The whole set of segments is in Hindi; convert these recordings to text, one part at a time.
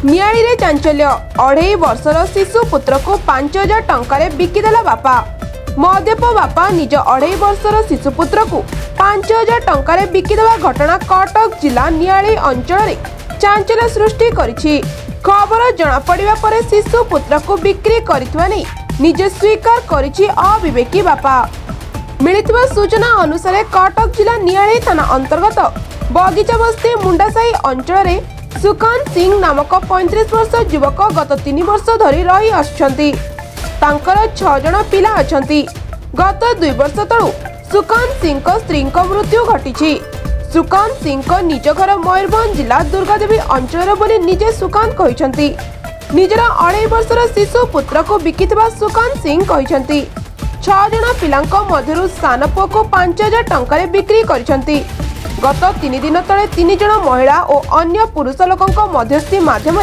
नियाली रे चांचल्य 2.5 वर्षर शिशु पुत्र को 5,000 टंका बिकिदेला बापा। मद्यप बापा निज 2.5 वर्षर शिशु पुत्र को 5,000 टंका बिकिदेवा घटना कटक जिला नियाली अंचल चांचल्य सृष्टि करिछि। खबर जना पड़िबा परे शिशु पुत्र को बिक्री करितवा नै निजे स्वीकार करिछि अविवेकी बापा। मिलितवा सूचना अनुसार कटक जिला नियाली थाना अंतर्गत बगीचा बस्ती मुंडासाही अंचल सुकांत सिंह नामक 35 वर्ष युवक गत 3 वर्ष धरी रही आछंती। तांकर 6 जण पिला अछंती। गत 2 वर्ष तळु सुकांत सिंह को स्त्री को मृत्यु घटिछि। सुकांत सिंह को निज घर मयूरभंज जिला दुर्गादेवी अंचल बोली निजे सुकांत कहिसंती। निजर 2.5 वर्षर शिशु पुत्र को बिकितबा सुकांत सिंह कहिसंती। 6 जण पिलांक मध्यरु सान पुओ को 5,000 टंका बिक्री करिसंती। गत 3 दिन तले 3 जण महिला और अन्य पुरुष लोकंक मध्यस्थी माध्यम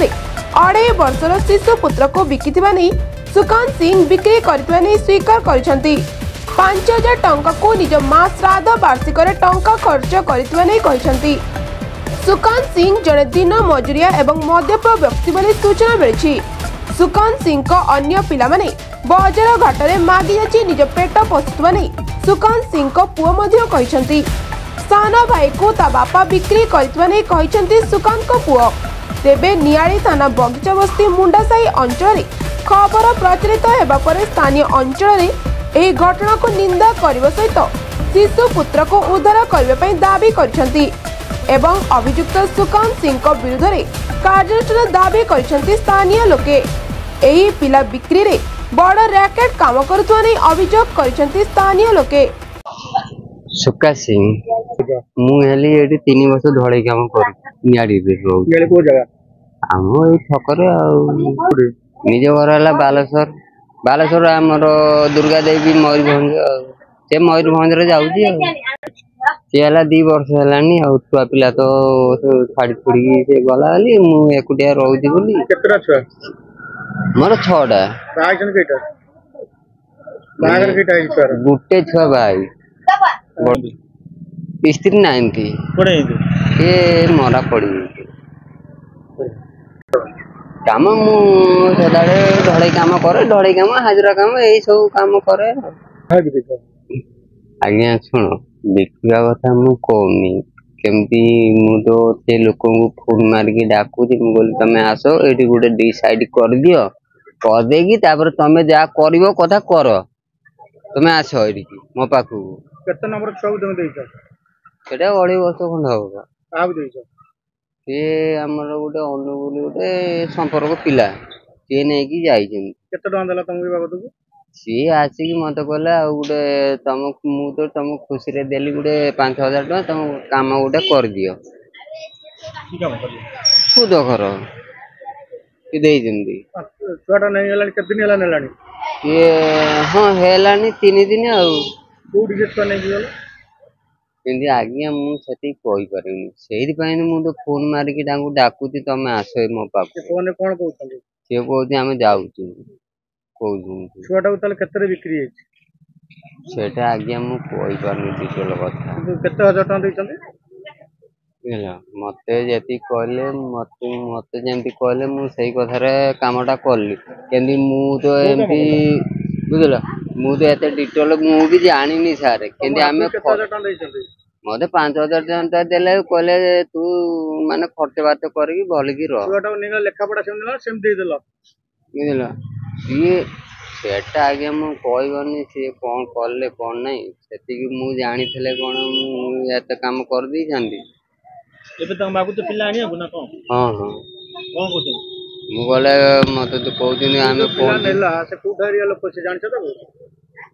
2.5 वर्षर शिशु पुत्र को बिकिथिबा नै सुकांत सिंह बिक्री करितबा नै स्वीकार करिसंती। 5,000 टंका को निज मां श्राद्ध वार्षिक टंका खर्च करितबा नै कहिसंती। सुकांत सिंह जड़े दिन मजुरिया एवं मद्यप व्यक्ति बोली सूचना मिली। सुकांत सिंह को अन्य पिला माने बाजार घाट में मागी जाची निज पेट पोषुवा नै सुकांत सिंह को पुओ मध्य कहिसंती। सान भाई को ता बापा बिक्री करितबा नै कहिसंती सुकांत को पुओ। तेबे नियाली थाना बगीचा बस्ती मुंडासाही अंचल खबर प्रचलित हेबा परे स्थानीय अंचल एही घटना को निंदा करबा सहित शिशु पुत्र को उद्धार करबा पई दाबी करिसंती एवं अभियुक्त सुकांत सिंह को विरुद्ध रे कार्यानुष्ठान दाबी करिसंती स्थानीय लोके। एही पिला बिक्री रे बड़ रैकेट काम करथुआ नै अभियोग करिसंती स्थानीय लोके। सुका सिंह मु हेली एठी 3 वर्ष धड़े काम कर नियाडी रे रो गेले को जगह हमो ए ठकरे आ निज घर हला बालेश्वर हमर दुर्गा देवी मयूरभंज से मयूरभंज रे जाउची से हला 2 वर्ष हलानी आ छुआ पिला तो छाड़ी छुड़ी से गला हली मु एकुटिया रहउची बोली। केतरा छुआ मोर 6टा बाजन केटा बागर केटा छुआ गुटे छुआ भाई स्त्री नाइंती पड़े ये मरा पड़ी काम मु सदाळे ढळई काम करे ढळई काम हाजरा काम एई सब काम करे। आज्ञा सुन देखिया कथा मु कोनी केमती मु तो से लोक को फोन मार के डाकू मु बोल तमे आसो एठी गुटे डिसाइड कर दियो कर देगी तापर तमे जा करिवो कथा कर तमे आसो एठी मो पाखु केते नंबर छौ तमे देइछ सेटा 2.5 वर्ष खंड होगा आब देइछ से हमर गुटे अनुगुली गुटे संपर्क पिला से नै की जाई छन केते टका देला तमके बाबत को सी आसी की मत कहला गुटे तम मु तो तम खुशी रे देली गुटे 5,000 टका तम काम गुटे कर दियो की काम कर खुद घर कि देई जंदी छोटा नहीं हलानी केते दिन हला नेलानी ये हां हेलानी 3 दिन आ कोडी जेत नहीं गेल किंतु आज्ञा मु सती कहि परनी सेहि पई मु तो फोन मार के डाकू डाकुती तमे आसो मो पाप कोने कोन कहउछन से कहउती हमें जाउछु कहउछु छोटा उतल केते बिक्री है सेटा आज्ञा मु कहि परनी डिटेल कथा केते हजार टका दैछन हेला मते जेति कहले मते जेंति कहले मु सही कथा रे कामटा करली केंदी मु तो एमपी बुझला मु तो एते डिटेल मु भी जानी नी सारे केंदी हमें मते 5,000 टका देले कहले तू माने खर्च बात करकी भल की रह छोटा निगा लेखा पढ़ा सेम दे देला बुझला ये सेटा आगे मु कहबनी से कोन करले कोन नै सेति की मु जानी थले कोन मु एते काम कर दी जांदी एबे तम बाबू तो पिला आनिया गुना कोन हां हां कोन कोछ मु गले मते तो कहू दिन हमें फोन नेला से कोठारिया लोक से जान छ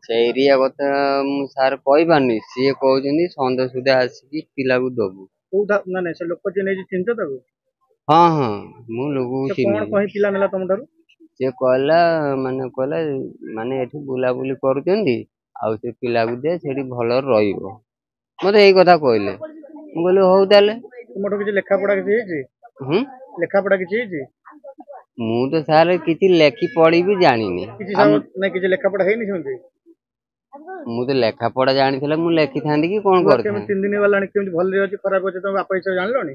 से एरिया कथा मु सार कहि बानी से कहउजनी संदे सुदे आसी पिला को दबु कोठा ना नै से लोक जे नै चिन्ह छ तब हां हां मु लोगु चिन्ह कोन कहि पिला नेला तम डर से कहला माने एठी बुला बुली करूचंदी आ से पिला को दे सेठी भल रहिबो मते एई कथा कहले मु कहले हो ताले तुमटो किछ लेखा पढ़ा किछ हे लेखा पढ़ा किछ हे मु तो सारे किछि लेखी पढ़ी भी जानी नी किछि नै किछ लेखा पढ़ा हे नी सुनते मु तो लेखा पढ़ा जानी थले मु लेखी थांदी की कोन करथि 3 दिन वाला केमति भल रे अछि खराब अछि त बापा इसे जानलो नी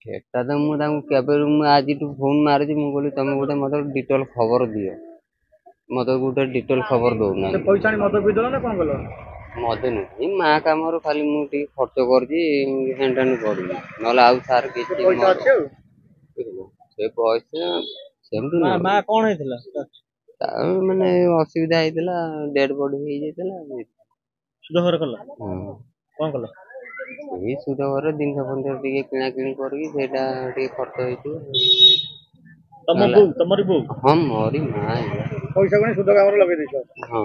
ସେଟା ତ ମୁଁ ତାଙ୍କୁ କେବେରୁ ମୁଁ ଆଜିଠୁ ଫୋନ୍ ମାରୁଛି ମୁଁ କହିଲି ତମେ ଗୋଟେ ମତେ ଡିଟେଲ ଖବର ଦିଅ ମତେ ଗୋଟେ ଡିଟେଲ ଖବର ଦଉନାହାନ୍ତି। ପଇସା ଆଣି ମଦ ପିଇଦେଲ ନା କଣ କଲ? ମତେ ନୁହେଁ ମା କାମରୁ ଖାଲି ମୁଁ ଟିକେ ଖର୍ଚ୍ଚ କରିଛି ହେଣ୍ଡାନି କରୁନି ନହେଲେ ଆଉ ସାର୍ କିଛି ପଇସା ଅଛି ଆଉ ସେ ପଇସା ସେମିତି ନୁହଁ। ମା କଣ ହେଇଥିଲା? ତାର ମାନେ ଅସୁବିଧା ହେଇଥିଲା ଡେଡ୍ ବଡି ହେଇଯାଇଥିଲା। ସୁଧ ଘର କଲ? କଣ କଲ? ଏଇ ସୁଧ ଘର ଜିନିଷ ଫିନିଷ ଟିକେ କିଣା କିଣି କରିକି ସେଇଟା ଟିକେ ଖର୍ଚ୍ଚ ହେଇଥିବ। ତମରି ବୋଉ? ହଁ ମୋରି ମା। ପଇସା କଣ ସୁଧ କାମରେ ଲଗେଇ ଦେଇଛ? ହଁ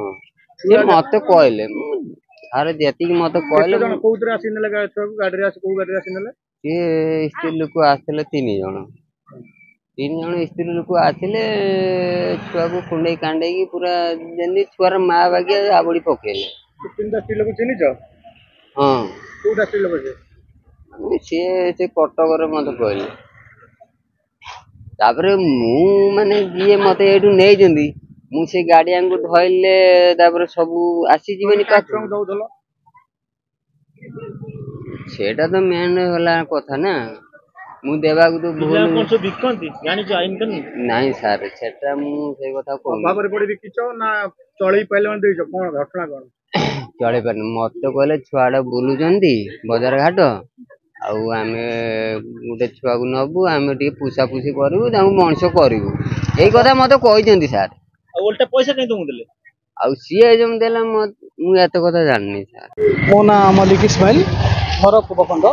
ସେ ମତେ କହିଲେ ଆରେ ଯେତିକି ମତେ କହିଲେ କୋଉଥିରେ ଆସି ନେଲେ ଗାଡିରେ ଆସି କୋଉ ଗାଡିରେ ଆସି ନେଲେ? ସିଏ ସ୍ତ୍ରୀ ଲୋକ ଆସିଥିଲେ 3 ଜଣ। 3 ଜଣ ସ୍ତ୍ରୀ ଲୋକ ଆସିଲେ ଛୁଆକୁ କୁଣ୍ଡେଇ କାଣ୍ଡେଇକି ପୁରା ଯେମିତି ଛୁଆର ମା ବାଗିଆ ଆବଡି ପକେଇଲେ। 3ଟା ସ୍ତ୍ରୀ ଲୋକ ଚିହ୍ନିଛ? ହଁ। କୋଉଟା ସ୍ତ୍ରୀ ଲୋକ ସିଏ ସେ କଟକରେ ମତେ କହିଲେ। ତାପରେ ମୁଁ ମାନେ ଯିଏ ମତେ ଏଇଠୁ ନେଇଛନ୍ତି ମୁଁ ସେ ଗାଡିଆଙ୍କୁ ଧଇଲେ ତାପରେ ସବୁ ଆସିଯିବେନି ପାଖକୁ। ସେଟା ତ ମେନ୍ ହେଲା କଥା ନା ମୁଁ ଦେବାକୁ ତ ନାଇଁ ସାର୍ ସେଟା ମୁଁ ସେଇ କଥା ଅଭାବରେ ପଡି ବିକିଛ ନା ଚଳେଇ ପାଇଲେ ଦେଇଛ କଣ ଘଟଣା କଣ? ଚଳେଇ ପାରିନି ମତେ କହିଲେ ଛୁଆଟା ବୁଲୁଛନ୍ତି ବଜାର ଘାଟ ଆଉ ଆମେ ଗୋଟେ ଛୁଆକୁ ନବୁ ଆମେ ଟିକେ ପୁଷାପୁଷି କରିବୁ ତାଙ୍କୁ ମଣିଷ କରିବୁ ଏଇ କଥା ମତେ କହିଛନ୍ତି ସାର୍। ଆଉ ଓଲଟା ପଇସା କାଇଁ ତମକୁ ଦେଲେ? ଆଉ ସିଏ ଯେମିତି ଦେଲା ମୁଁ ଏତେ କଥା ଜାଣିନି ସାର୍। ମୋ ନାଁ ମଲ୍ଲିକ ଇସ୍ମାଇଲ, ଘର ପୂବଖଣ୍ଡ।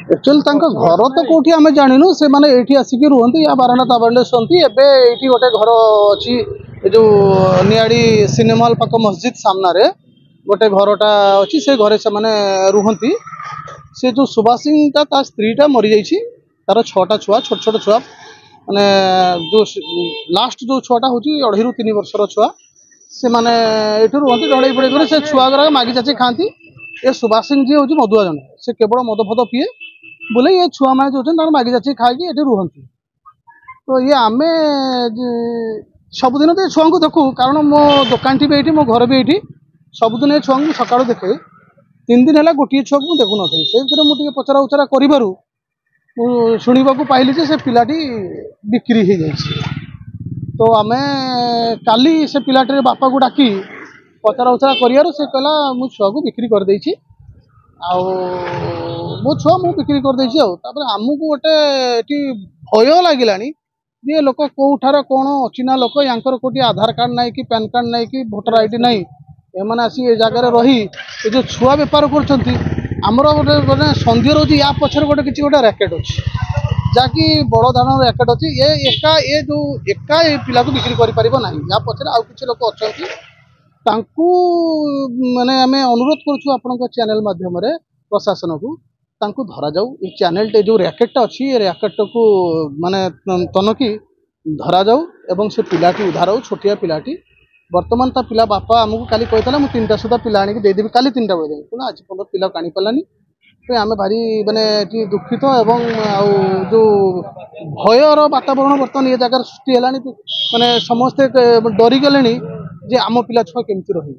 एक्चुअली घर तो कौटी आम जानू से मैंने ये आसिक रुहति या बाराना ताबारे शुंती एवं ये गोटे घर अच्छी जो निआड़ी सिनेमा हॉल पाख मस्जिद सामने गोटे घरटा अच्छी से घरे से मैंने रुहति से जो सुभाष सिंह ता स्त्रीटा मरी जाइए तार 6टा छुआ छोट छोट छुआ माने जो लास्ट जो छुआटा हूँ 2.5 ରୁ 3 वर्षर छुआ से मैंने ये रुहति ढड़े पड़े से छुआ गुरा मागि चाची खाती ये सुभाष सिंह जी हूँ मदुआ जन से केवल मद फद पीए बोले ये छुआ मैंने जो मागि चाची खाई ये रुहति तो ये आम सबुदिन तो ये छुआ को देखू कारण मो दुकान टी भी ये मो घर भी ये सबुदिन ये छुआ को सका देखे 3 दिन है गोटे छुआ को देखु नी से मुझे पचरा उचरा करूँ शुणा पाइली से पिलाटी बिक्री हो जाए तो आम काली से पिलाटे बापा को डाकी पचरा उचरा कर से कहला मु छुआ को बिक्री कर देछि मो छुआ मु बिक्री कर देछि आमको गोटे भय लगिलानी ये लोक कौठार कौन अचिना लोक यांकर कोटी आधार कार्ड ना कि पैन कार्ड ना कि भोटर आईडी ना एम आसी जगार रही ये जो छुआ बेपार करमर गोटे सन्देह रोचे या पचर गोटे किसी गोटे रैकेट अच्छी जहाँकि बड़ धरण रैकेट अच्छी ये एका ये जो एका ये पिला को बिक्री करना या पचर आउ कि लोक अच्छा माने आम अनुरोध करुँ आपण चैनल माध्यम प्रशासन को धरा जाऊ ये चैनल टे जो रैकेटा अच्छी ये रैकेट को माने तनकी धरा जाऊ एवं से पिलाटी उद्धार हो छोटिया पिलाटी बर्तमान ता पिला बापा आमको काली कहता मुझे 3टा सुधा पिला आनी देदेवी काली 3टा बेले देवी पुनः आज 15 पिला आनी पारानी तो आम भारी माने दुखित एवं जो भयर वातावरण बर्तमान ये जगार सृष्टि है माने समस्ते डरी गले जे आम पिला छुआ केमती रही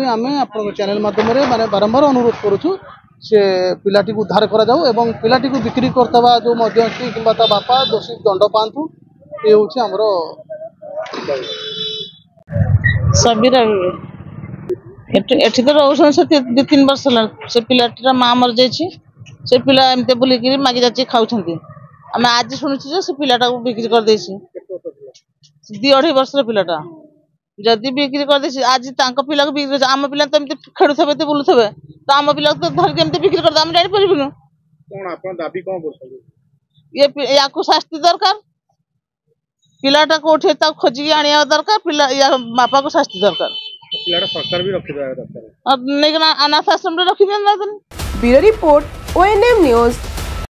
आम आप चैनल माध्यम माने बारंबार अनुरोध करुँ से पिलाटी को उद्धार करा जाऊ एवं पिलाटी को बिक्री करता जो मध्यस्थी कि बापा दोषी दंड पातु ये हूँ आमर सबीरा एठी तो रोशन से 2-3 वर्ष से पिलाटीर माँ मर जाइए से पिला एमती बुलिकी मागि जाची खाऊं आम आज शुणुचे से पिलाटा को बिक्री कर 2-2.5 वर्ष पिलाटा जदि बिक्री कर आज पिला को बिक्री आम पिला तो एमती खेलुवे तो बुलुवे तो आम पिला तो धरिक एमती बिक्री कर आम जानी पारूँ या शास्ति दरकार पिलाटा कौटे खोजिकी आने दरकार पिला या बापा को शास्ति दरकार सरकार भी रखी अनाथ आश्रम रखी ब्यूरो रिपोर्ट ONM न्यूज।